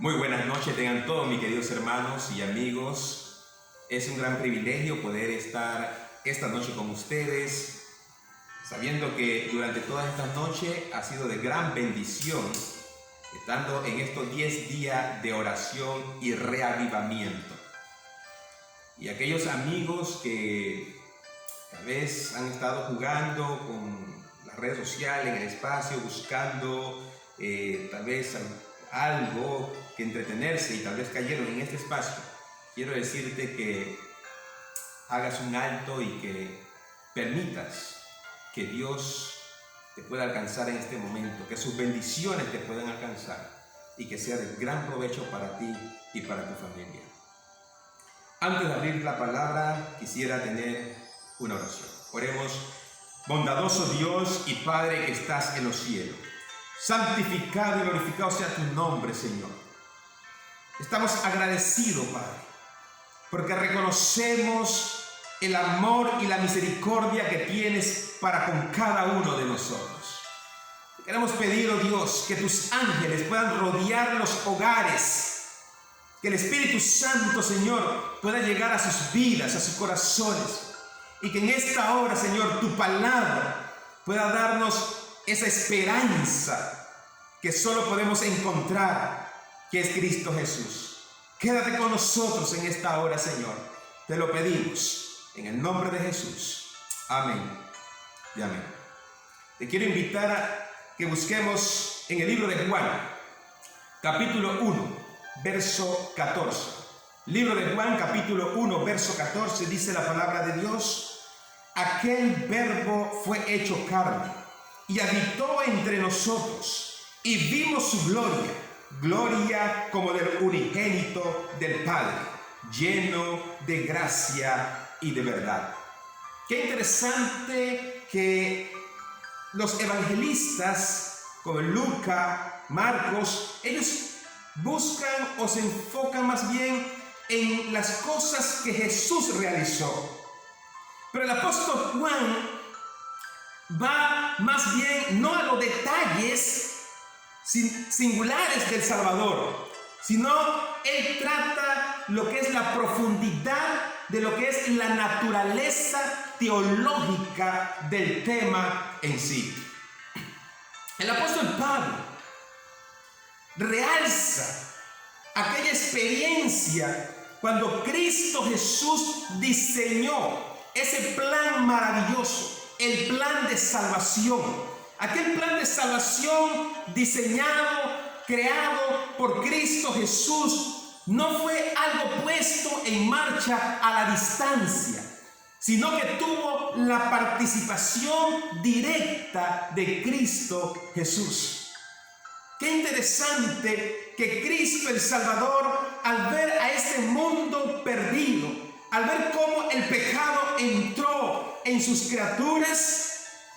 Muy buenas noches tengan todos mis queridos hermanos y amigos. Es un gran privilegio poder estar esta noche con ustedes, sabiendo que durante todas estas noches ha sido de gran bendición, estando en estos 10 días de oración y reavivamiento. Y aquellos amigos que tal vez han estado jugando con las redes sociales, en el espacio, buscando tal vez algo que entretenerse y tal vez cayeron en este espacio, quiero decirte que hagas un alto y que permitas que Dios te pueda alcanzar en este momento, que sus bendiciones te puedan alcanzar y que sea de gran provecho para ti y para tu familia. Antes de abrir la palabra, quisiera tener una oración. Oremos. Bondadoso Dios y Padre que estás en los cielos, santificado y glorificado sea tu nombre, Señor. Estamos agradecidos, Padre, porque reconocemos el amor y la misericordia que tienes para con cada uno de nosotros. Queremos pedir, oh Dios, que tus ángeles puedan rodear los hogares, que el Espíritu Santo, Señor, pueda llegar a sus vidas, a sus corazones, y que en esta hora, Señor, tu palabra pueda darnos esa esperanza que solo podemos encontrar, que es Cristo Jesús. Quédate con nosotros en esta hora, Señor. Te lo pedimos en el nombre de Jesús. Amén y amén. Te quiero invitar a que busquemos en el libro de Juan, capítulo 1, verso 14. Libro de Juan, capítulo 1, verso 14, dice la palabra de Dios: aquel verbo fue hecho carne y habitó entre nosotros, y vimos su gloria, gloria como del unigénito del Padre, lleno de gracia y de verdad. Qué interesante que los evangelistas como Lucas, Marcos, ellos buscan o se enfocan más bien en las cosas que Jesús realizó. Pero el apóstol Juan va más bien no a los detalles singulares del Salvador, sino él trata lo que es la profundidad de lo que es la naturaleza teológica del tema en sí. El apóstol Pablo realza aquella experiencia cuando Cristo Jesús diseñó ese plan maravilloso, el plan de salvación. Aquel plan de salvación diseñado, creado por Cristo Jesús, no fue algo puesto en marcha a la distancia, sino que tuvo la participación directa de Cristo Jesús. Qué interesante que Cristo el Salvador, al ver a este mundo perdido, al ver cómo el pecado entró en sus criaturas,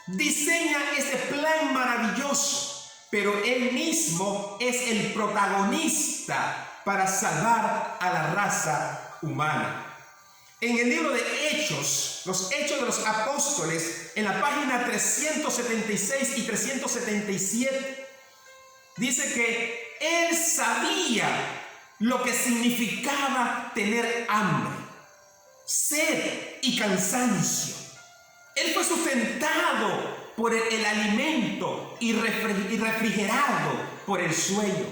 diseña este plan maravilloso, pero Él mismo es el protagonista para salvar a la raza humana. En el libro de Hechos, los Hechos de los Apóstoles, en la página 376 y 377, dice que Él sabía lo que significaba tener hambre, sed y cansancio. Él fue sustentado por el alimento y refrigerado por el sueño.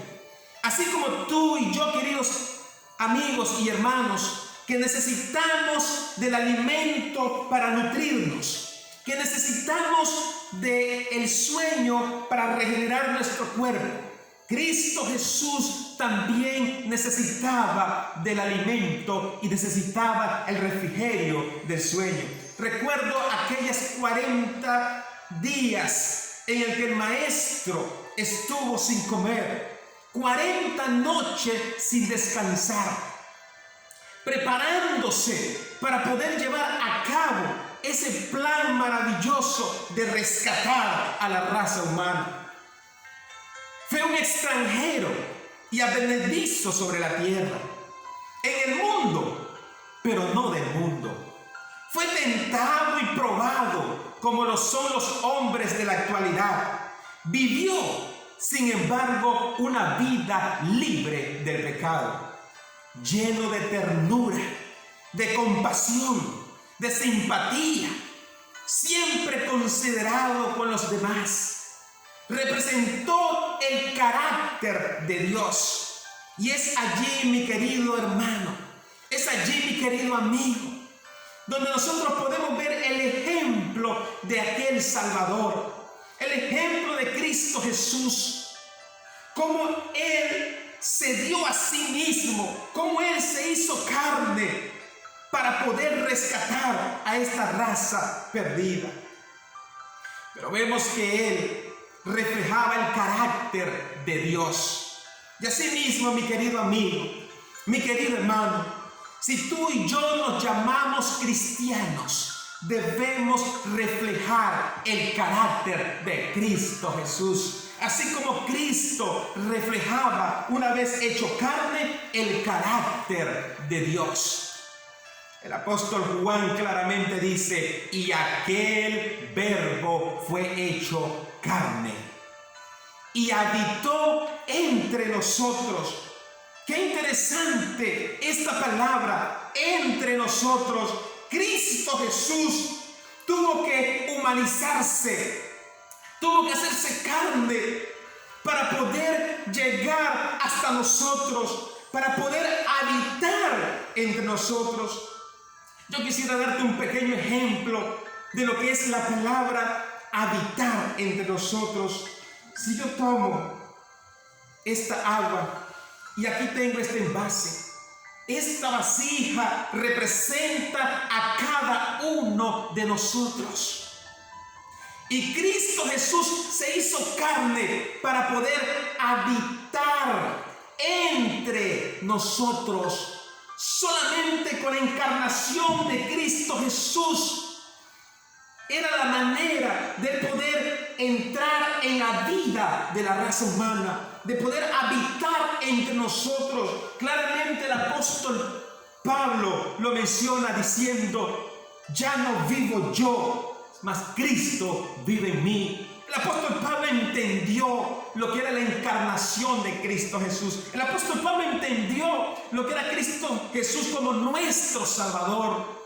Así como tú y yo, queridos amigos y hermanos, que necesitamos del alimento para nutrirnos, que necesitamos del sueño para regenerar nuestro cuerpo, Cristo Jesús también necesitaba del alimento y necesitaba el refrigerio del sueño. Recuerdo aquellas 40 días en el que el maestro estuvo sin comer, 40 noches sin descansar, preparándose para poder llevar a cabo ese plan maravilloso de rescatar a la raza humana. Fue un extranjero y advenedizo sobre la tierra, en el mundo, pero no del mundo. Fue tentado y probado como lo son los hombres de la actualidad. Vivió sin embargo, una vida libre del pecado, lleno de ternura, de compasión, de simpatía, siempre considerado con los demás. Representó el carácter de Dios. Y es allí, mi querido hermano, es allí, mi querido amigo, donde nosotros podemos ver el ejemplo de aquel Salvador, el ejemplo de Cristo Jesús, cómo Él se dio a sí mismo, cómo Él se hizo carne para poder rescatar a esta raza perdida. Pero vemos que Él reflejaba el carácter de Dios. Y así mismo, mi querido amigo, mi querido hermano, si tú y yo nos llamamos cristianos, debemos reflejar el carácter de Cristo Jesús. Así como Cristo reflejaba, una vez hecho carne, el carácter de Dios. El apóstol Juan claramente dice: y aquel verbo fue hecho carne y habitó entre nosotros. Qué interesante esta palabra, entre nosotros. Cristo Jesús tuvo que humanizarse, tuvo que hacerse carne para poder llegar hasta nosotros, para poder habitar entre nosotros. Yo quisiera darte un pequeño ejemplo de lo que es la palabra habitar entre nosotros. Si yo tomo esta agua y aquí tengo este envase, esta vasija representa a cada uno de nosotros. Y Cristo Jesús se hizo carne para poder habitar entre nosotros. Solamente con la encarnación de Cristo Jesús era la manera de poder entrar en la vida de la raza humana, de poder habitar entre nosotros. Claramente el apóstol Pablo lo menciona diciendo: ya no vivo yo, mas Cristo vive en mí. El apóstol Pablo entendió lo que era la encarnación de Cristo Jesús. El apóstol Pablo entendió lo que era Cristo Jesús como nuestro Salvador,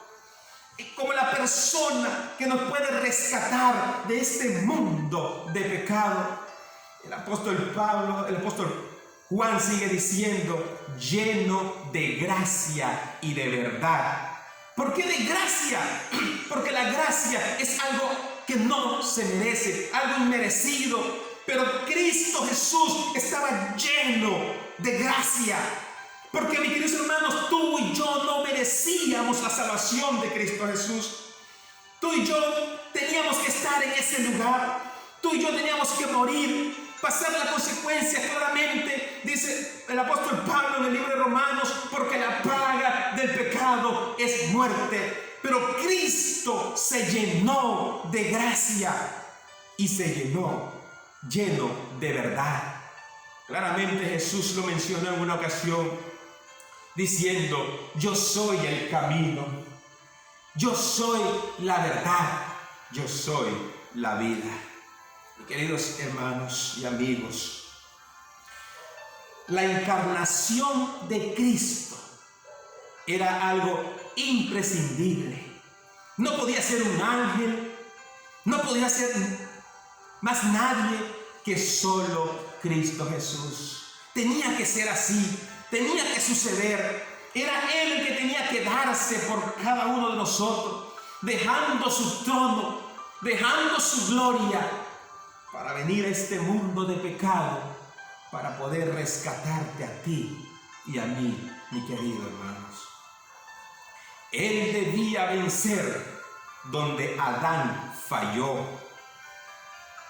como la persona que nos puede rescatar de este mundo de pecado. El apóstol Juan sigue diciendo: lleno de gracia y de verdad. ¿Por qué de gracia? Porque la gracia es algo que no se merece, algo inmerecido, pero Cristo Jesús estaba lleno de gracia. Porque, mis queridos hermanos, tú y yo no merecíamos la salvación de Cristo Jesús. Tú y yo teníamos que estar en ese lugar. Tú y yo teníamos que morir, pasar la consecuencia. Claramente dice el apóstol Pablo en el libro de Romanos: porque la paga del pecado es muerte. Pero Cristo se llenó de gracia y se lleno de verdad. Claramente Jesús lo mencionó en una ocasión diciendo: yo soy el camino, yo soy la verdad, yo soy la vida. Y queridos hermanos y amigos, la encarnación de Cristo era algo imprescindible. No podía ser un ángel, no podía ser más nadie que solo Cristo Jesús. Tenía que ser así, tenía que suceder. Era Él el que tenía que darse por cada uno de nosotros, dejando su trono, dejando su gloria, para venir a este mundo de pecado, para poder rescatarte a ti y a mí, mi querido hermanos. Él debía vencer donde Adán falló.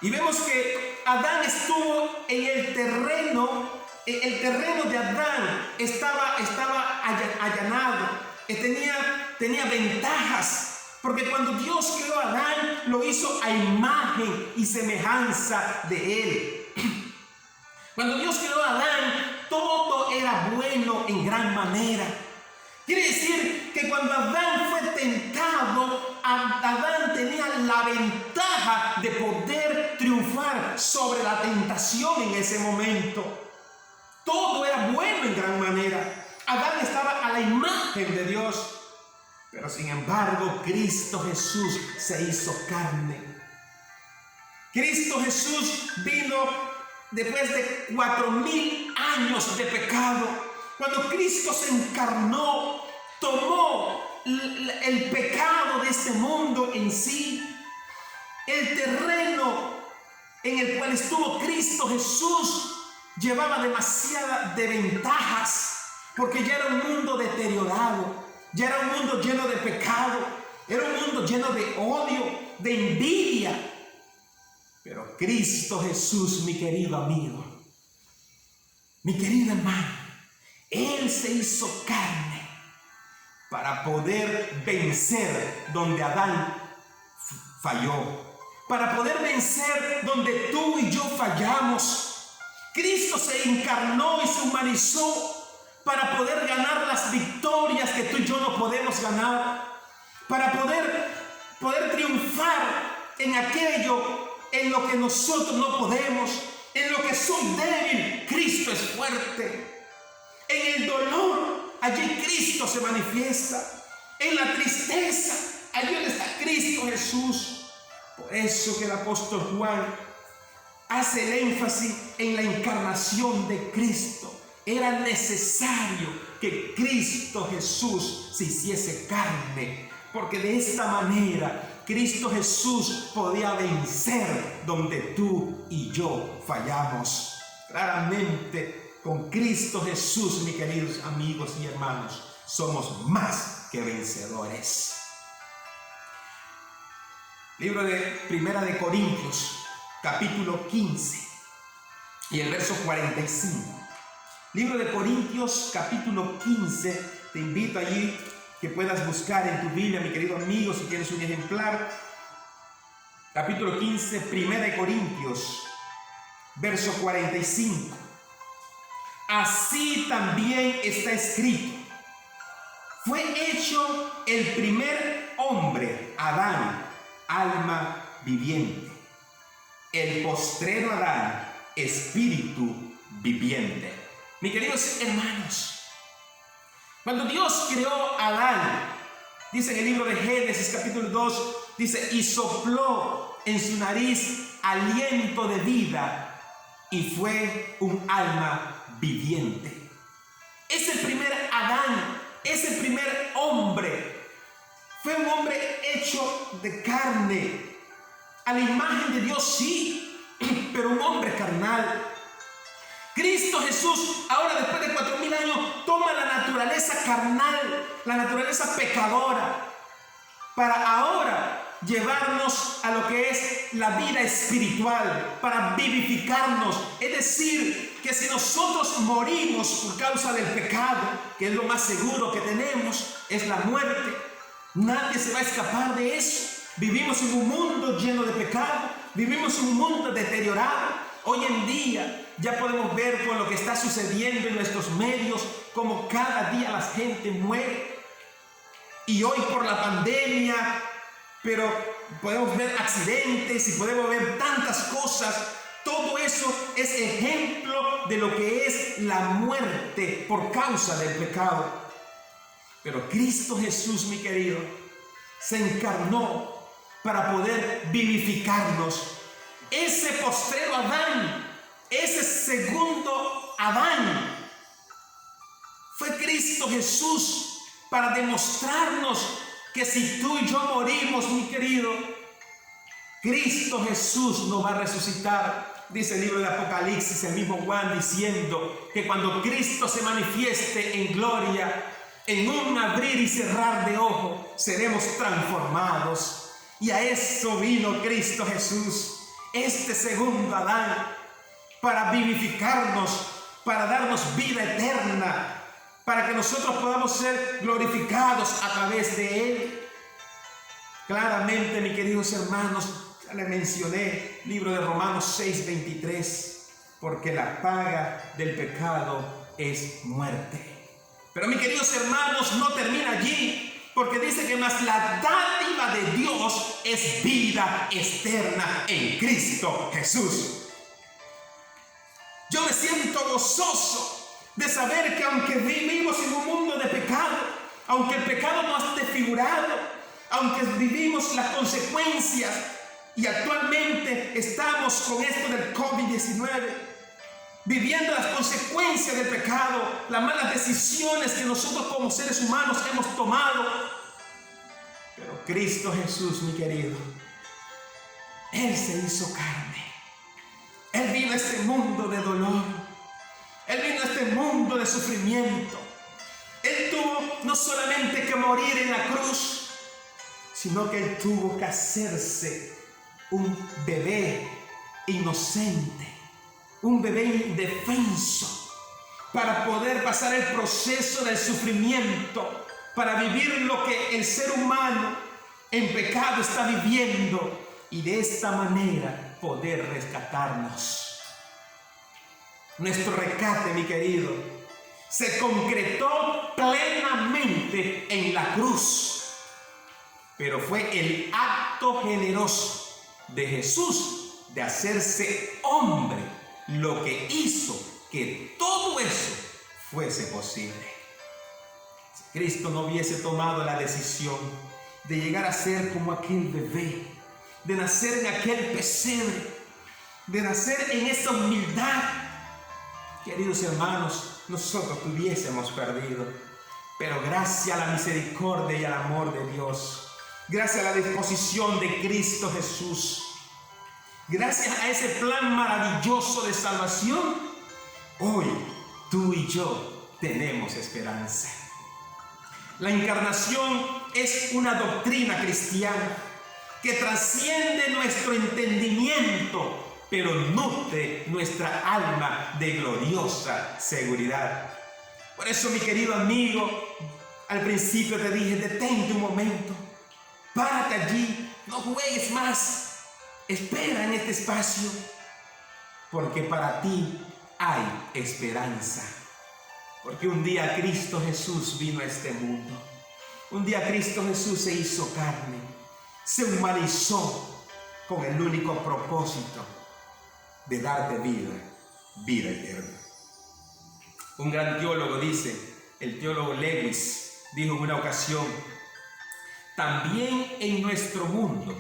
Y vemos que Adán estuvo en el terreno de Adán estaba allanado, tenía ventajas, porque cuando Dios creó a Adán, lo hizo a imagen y semejanza de él. Cuando Dios creó a Adán, todo era bueno en gran manera. Quiere decir que cuando Adán fue tentado, Adán tenía la ventaja de poder triunfar sobre la tentación en ese momento. Todo era bueno en gran manera. Adán estaba a la imagen de Dios. Pero sin embargo, Cristo Jesús se hizo carne. Cristo Jesús vino después de 4000 años de pecado. Cuando Cristo se encarnó, tomó el pecado de este mundo en sí. El terreno en el cual estuvo Cristo Jesús llevaba demasiadas desventajas, porque ya era un mundo deteriorado, ya era un mundo lleno de pecado, era un mundo lleno de odio, de envidia. Pero Cristo Jesús, mi querido amigo, mi querido hermano, Él se hizo carne para poder vencer donde Adán falló, para poder vencer donde tú y yo fallamos. Cristo se encarnó y se humanizó para poder ganar las victorias que tú y yo no podemos ganar, para poder triunfar en aquello en lo que nosotros no podemos. En lo que soy débil, Cristo es fuerte. En el dolor, allí Cristo se manifiesta. En la tristeza, allí está Cristo Jesús. Por eso que el apóstol Juan hace el énfasis en la encarnación de Cristo. Era necesario que Cristo Jesús se hiciese carne, porque de esta manera Cristo Jesús podía vencer donde tú y yo fallamos. Claramente, con Cristo Jesús, mis queridos amigos y hermanos, somos más que vencedores. Libro de Primera de Corintios, capítulo 15 y el verso 45. Libro de Corintios, capítulo 15. Te invito allí que puedas buscar en tu Biblia, mi querido amigo, si tienes un ejemplar. Capítulo 15, Primera de Corintios, verso 45. Así también está escrito: fue hecho el primer hombre, Adán, alma viviente; el postrero Adán, espíritu viviente. Mis queridos hermanos, cuando Dios creó a Adán, dice en el libro de Génesis capítulo 2, dice: y sopló en su nariz aliento de vida, y fue un alma viviente. Es el primer Adán, es el primer hombre. Fue un hombre hecho de carne, a la imagen de Dios, sí, pero un hombre carnal. Cristo Jesús, ahora después de 4000 años, toma la naturaleza carnal, la naturaleza pecadora, para ahora llevarnos a lo que es la vida espiritual, para vivificarnos. Es decir, que si nosotros morimos por causa del pecado, que es lo más seguro que tenemos, es la muerte, nadie se va a escapar de eso. Vivimos en un mundo lleno de pecado, vivimos en un mundo deteriorado. Hoy en día ya podemos ver con lo que está sucediendo en nuestros medios, como cada día la gente muere. Y hoy por la pandemia, pero podemos ver accidentes y podemos ver tantas cosas. Todo eso es ejemplo de lo que es la muerte por causa del pecado. Pero Cristo Jesús, mi querido, se encarnó para poder vivificarnos. Ese postrero Adán, ese segundo Adán, fue Cristo Jesús para demostrarnos que si tú y yo morimos, mi querido, Cristo Jesús nos va a resucitar. Dice el libro de Apocalipsis, el mismo Juan, diciendo que cuando Cristo se manifieste en gloria, en un abrir y cerrar de ojos, seremos transformados. Y a eso vino Cristo Jesús, este segundo Adán, para vivificarnos, para darnos vida eterna, para que nosotros podamos ser glorificados a través de Él. Claramente, mis queridos hermanos, ya les mencioné, libro de Romanos 6:23, porque la paga del pecado es muerte. Pero mis queridos hermanos, no termina allí, Porque dice que más la dádiva de Dios es vida eterna en Cristo Jesús. Yo me siento gozoso de saber que aunque vivimos en un mundo de pecado, aunque el pecado nos ha desfigurado, aunque vivimos las consecuencias y actualmente estamos con esto del COVID-19, viviendo las consecuencias del pecado, las malas decisiones que nosotros como seres humanos hemos tomado. Pero Cristo Jesús, mi querido, Él se hizo carne. Él vino a este mundo de dolor. Él vino a este mundo de sufrimiento. Él tuvo no solamente que morir en la cruz, sino que Él tuvo que hacerse un bebé inocente, un bebé indefenso, para poder pasar el proceso del sufrimiento, para vivir lo que el ser humano en pecado está viviendo y de esta manera poder rescatarnos. Nuestro rescate, mi querido, se concretó plenamente en la cruz, pero fue el acto generoso de Jesús de hacerse hombre lo que hizo que todo eso fuese posible. Si Cristo no hubiese tomado la decisión de llegar a ser como aquel bebé, de nacer en aquel pesebre, de nacer en esa humildad, queridos hermanos, nosotros hubiésemos perdido. Pero gracias a la misericordia y al amor de Dios, gracias a la disposición de Cristo Jesús, gracias a ese plan maravilloso de salvación, hoy tú y yo tenemos esperanza. La encarnación es una doctrina cristiana que trasciende nuestro entendimiento, pero nutre nuestra alma de gloriosa seguridad. Por eso, mi querido amigo, al principio te dije, detente un momento, párate allí, no juegues más, espera en este espacio, porque para ti hay esperanza. Porque un día Cristo Jesús vino a este mundo. Un día Cristo Jesús se hizo carne, se humanizó con el único propósito de darte vida, vida eterna. Un gran teólogo dice, el teólogo Lewis, dijo en una ocasión, también en nuestro mundo,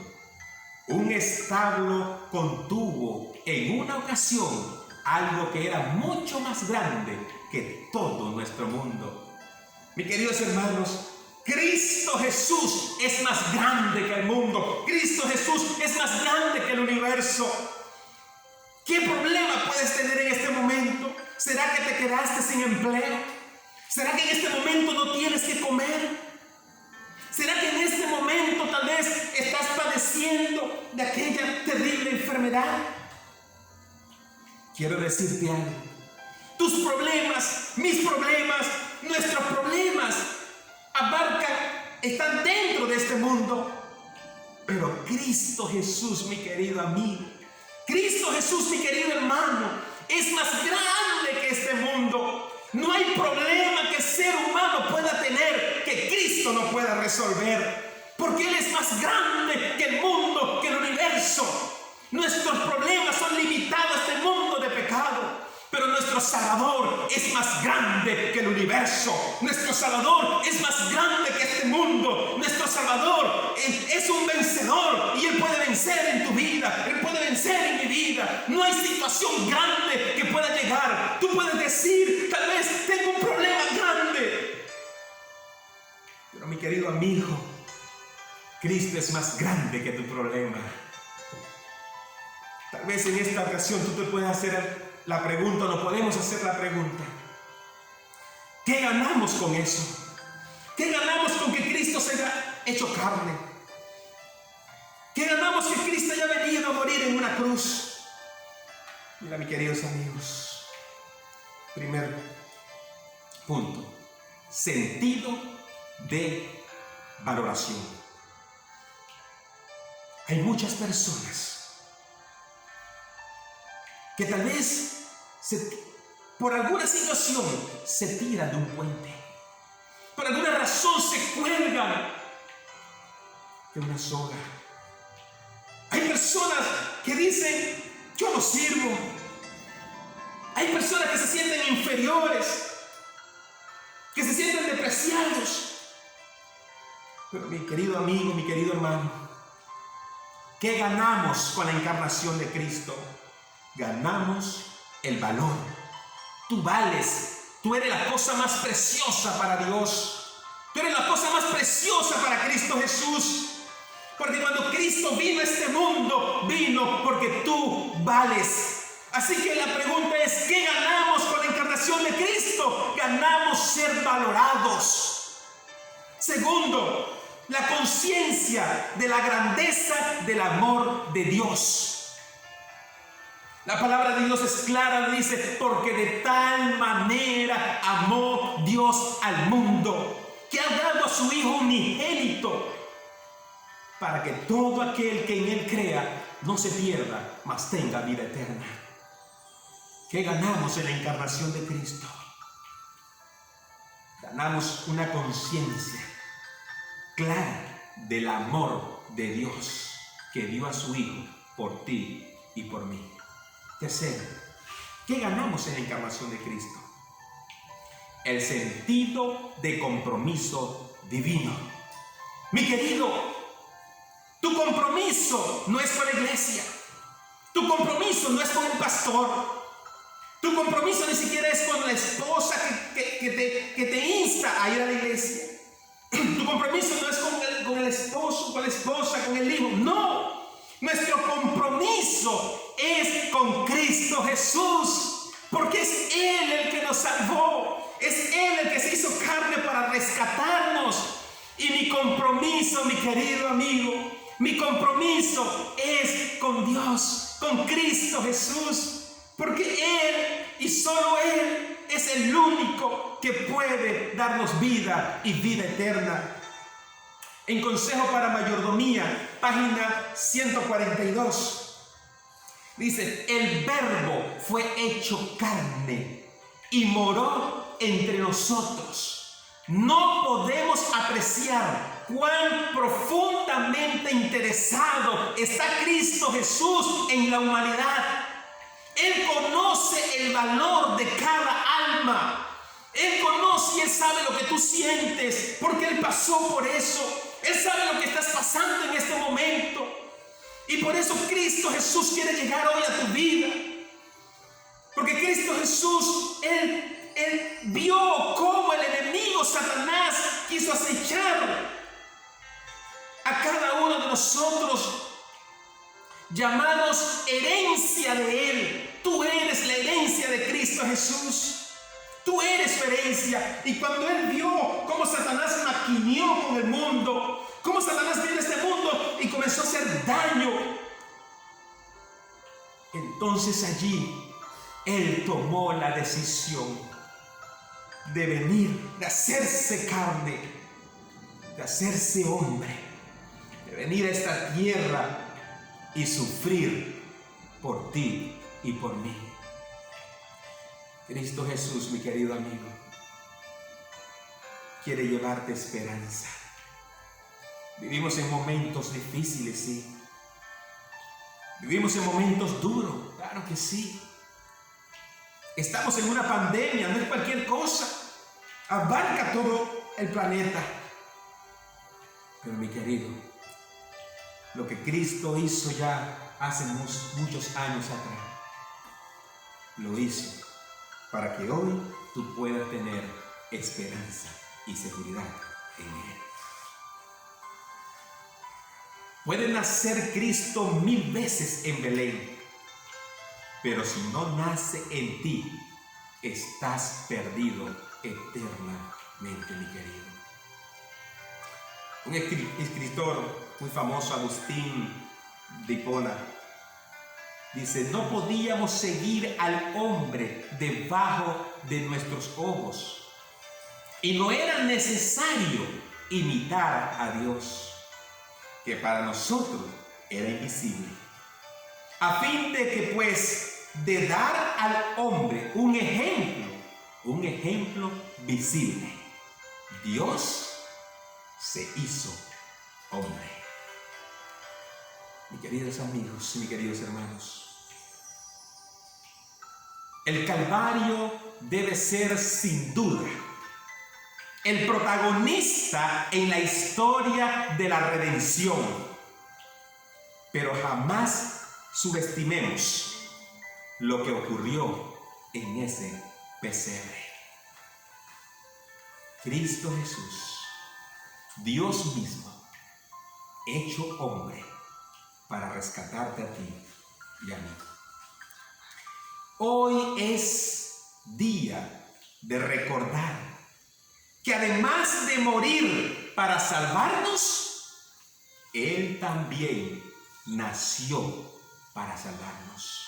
un establo contuvo en una ocasión algo que era mucho más grande que todo nuestro mundo. Mis queridos hermanos, Cristo Jesús es más grande que el mundo. Cristo Jesús es más grande que el universo. ¿Qué problema puedes tener en este momento? ¿Será que te quedaste sin empleo? ¿Será que en este momento no tienes que comer? ¿Será que en este momento tal vez estás padeciendo de aquella terrible enfermedad? Quiero decirte algo. Tus problemas, mis problemas, nuestros problemas están dentro de este mundo. Pero Cristo Jesús, mi querido amigo, Cristo Jesús, mi querido hermano, es más grande que este mundo. No hay problema que el ser humano pueda tener que Cristo no pueda resolver, porque Él es más grande que el mundo, que el universo. Nuestros problemas son limitados a este mundo de pecado, pero nuestro Salvador es más grande que el universo. Nuestro Salvador es más grande que este mundo. Nuestro Salvador es un vencedor y Él puede vencer en tu vida. Él puede vencer en mi vida. No hay situación grande que pueda llegar. Tú puedes decir, tal vez tengo un problema grande. Pero mi querido amigo, Cristo es más grande que tu problema. Tal vez en esta ocasión tú te puedes hacer la pregunta, no podemos hacer la pregunta. ¿Qué ganamos con eso? ¿Qué ganamos con que Cristo se haya hecho carne? ¿Qué ganamos que Cristo haya venido a morir en una cruz? Mira, mis queridos amigos, primer punto, sentido de valoración. Hay muchas personas que tal vez por alguna situación se tiran de un puente. Por alguna corazón se cuelgan de una soga. Hay personas que dicen, yo no sirvo. Hay personas que se sienten inferiores, que se sienten despreciados. Pero mi querido amigo, mi querido hermano, ¿qué ganamos con la encarnación de Cristo? Ganamos el valor. Tú vales. Tú eres la cosa más preciosa para Dios. Tú eres la cosa más preciosa para Cristo Jesús. Porque cuando Cristo vino a este mundo, vino porque tú vales. Así que la pregunta es, ¿qué ganamos con la encarnación de Cristo? Ganamos ser valorados. Segundo, la conciencia de la grandeza del amor de Dios. La palabra de Dios es clara, dice, porque de tal manera amó Dios al mundo, que ha dado a su Hijo unigénito, para que todo aquel que en Él crea no se pierda, mas tenga vida eterna. ¿Qué ganamos en la encarnación de Cristo? Ganamos una conciencia clara del amor de Dios que dio a su Hijo por ti y por mí. Tercero, ¿qué ganamos en la encarnación de Cristo? El sentido de compromiso divino. Mi querido, tu compromiso no es con la iglesia. Tu compromiso no es con el pastor. Tu compromiso ni siquiera es con la esposa que te insta a ir a la iglesia. Tu compromiso no es con el esposo, con la esposa, con el hijo. No. Nuestro compromiso es con Cristo Jesús, porque es Él el que nos salvó, es Él el que se hizo carne para rescatarnos. Y mi compromiso, mi querido amigo, mi compromiso es con Dios, con Cristo Jesús, porque Él y solo Él es el único que puede darnos vida y vida eterna. En Consejo para Mayordomía, página 142, dice, el Verbo fue hecho carne y moró entre nosotros. No podemos apreciar cuán profundamente interesado está Cristo Jesús en la humanidad. Él conoce el valor de cada alma. Él conoce y Él sabe lo que tú sientes, porque Él pasó por eso. Él sabe lo que estás pasando en este momento. Y por eso Cristo Jesús quiere llegar hoy a tu vida. Porque Cristo Jesús, Él vio cómo el enemigo Satanás quiso acechar a cada uno de nosotros, llamados herencia de Él. Tú eres la herencia de Cristo Jesús. Tú eres su herencia. Y cuando Él vio cómo Satanás maquineó con el mundo, cómo Satanás vino a este mundo y comenzó a hacer daño, entonces allí Él tomó la decisión de venir, de hacerse carne, de hacerse hombre, de venir a esta tierra y sufrir por ti y por mí. Cristo Jesús, mi querido amigo, quiere llevarte esperanza. Vivimos en momentos difíciles, sí. Vivimos en momentos duros, claro que sí. Estamos en una pandemia, no es cualquier cosa. Abarca todo el planeta. Pero mi querido, lo que Cristo hizo ya hace muchos años atrás, lo hizo para que hoy tú puedas tener esperanza y seguridad en Él. Puede nacer Cristo 1000 veces en Belén, pero si no nace en ti, estás perdido eternamente, mi querido. Un escritor muy famoso, Agustín de Hipona, dice, no podíamos seguir al hombre debajo de nuestros ojos y no era necesario imitar a Dios, que para nosotros era invisible, a fin de que pues de dar al hombre un ejemplo visible, Dios se hizo hombre. Mis queridos amigos y mis queridos hermanos, el Calvario debe ser sin duda el protagonista en la historia de la redención, pero jamás subestimemos lo que ocurrió en ese pesebre. Cristo Jesús, Dios mismo, hecho hombre para rescatarte a ti y a mí. Hoy es día de recordar que además de morir para salvarnos, Él también nació para salvarnos.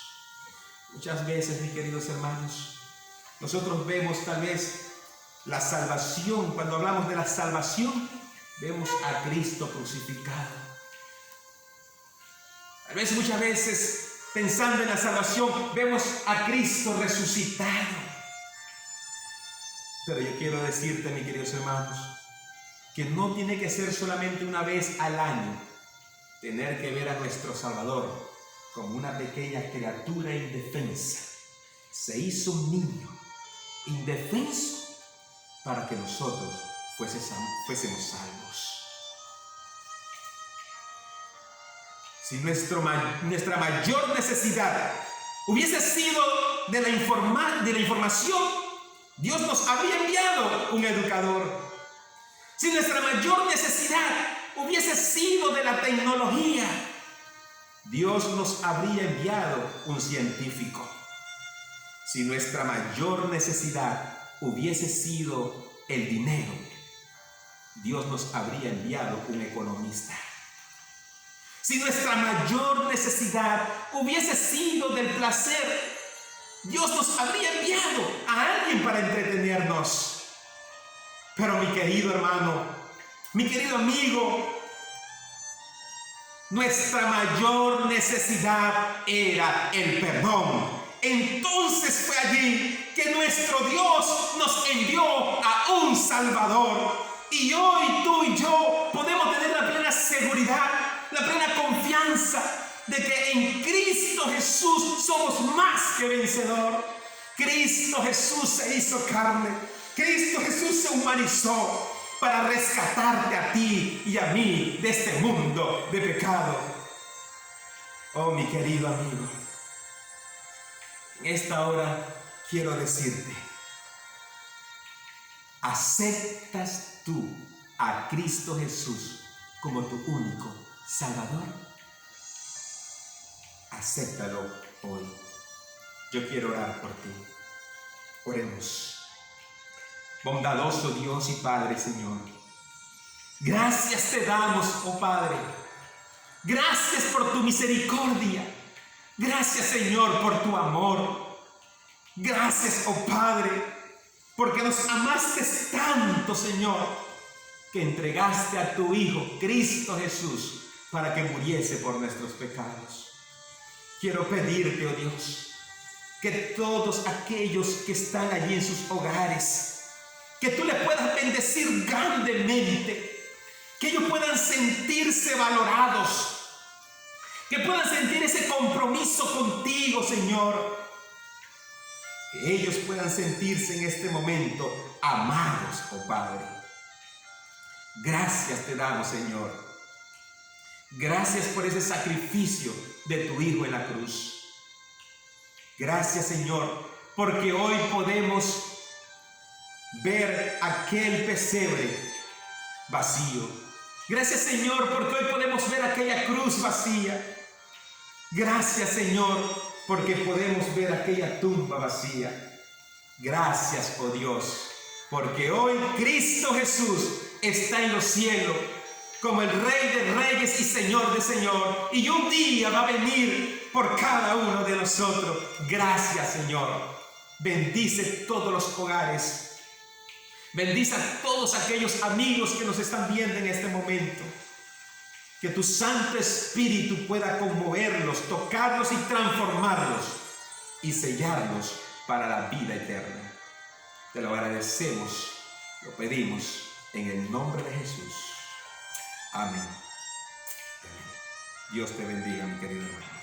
Muchas veces, mis queridos hermanos, nosotros vemos tal vez la salvación. Cuando hablamos de la salvación, vemos a Cristo crucificado. Tal vez muchas veces, pensando en la salvación, vemos a Cristo resucitado. Pero yo quiero decirte, mis queridos hermanos, que no tiene que ser solamente una vez al año tener que ver a nuestro Salvador como una pequeña criatura indefensa. Se hizo un niño indefenso para que nosotros fuésemos salvos. Si nuestra mayor necesidad hubiese sido de la información, Dios nos habría enviado un educador. Si nuestra mayor necesidad hubiese sido de la tecnología, Dios nos habría enviado un científico. Si nuestra mayor necesidad hubiese sido el dinero, Dios nos habría enviado un economista. Si nuestra mayor necesidad hubiese sido del placer, Dios nos habría enviado a alguien para entretenernos. Pero mi querido hermano, mi querido amigo, nuestra mayor necesidad era el perdón. Entonces fue allí que nuestro Dios nos envió a un Salvador. Y hoy tú y yo podemos tener la plena seguridad, la plena confianza de que en Cristo Jesús somos más que vencedor. Cristo Jesús se hizo carne. Cristo Jesús se humanizó para rescatarte a ti y a mí de este mundo de pecado. Oh, mi querido amigo, en esta hora quiero decirte: ¿aceptas tú a Cristo Jesús como tu único Salvador? Acéptalo hoy. Yo quiero orar por ti. Oremos. Bondadoso Dios y Padre, Señor, gracias te damos, oh Padre. Gracias por tu misericordia. Gracias, Señor, por tu amor. Gracias, oh Padre, porque nos amaste tanto, Señor, que entregaste a tu Hijo, Cristo Jesús, para que muriese por nuestros pecados. Quiero pedirte, oh Dios, que todos aquellos que están allí en sus hogares, que tú les puedas bendecir grandemente, que ellos puedan sentirse valorados, que puedan sentir ese compromiso contigo, Señor, que ellos puedan sentirse en este momento amados, oh Padre. Gracias te damos, Señor. Gracias por ese sacrificio de tu Hijo en la cruz. Gracias, Señor, porque hoy podemos ver aquel pesebre vacío. Gracias, Señor, porque hoy podemos ver aquella cruz vacía. Gracias, Señor, porque podemos ver aquella tumba vacía. Gracias, oh Dios, porque hoy Cristo Jesús está en los cielos como el Rey de Reyes y Señor de Señor, y un día va a venir por cada uno de nosotros. Gracias, Señor. Bendice todos los hogares. Bendice a todos aquellos amigos que nos están viendo en este momento. Que tu Santo Espíritu pueda conmoverlos, tocarlos y transformarlos y sellarlos para la vida eterna. Te lo agradecemos, lo pedimos en el nombre de Jesús. Amén. Dios te bendiga, mi querido hermano.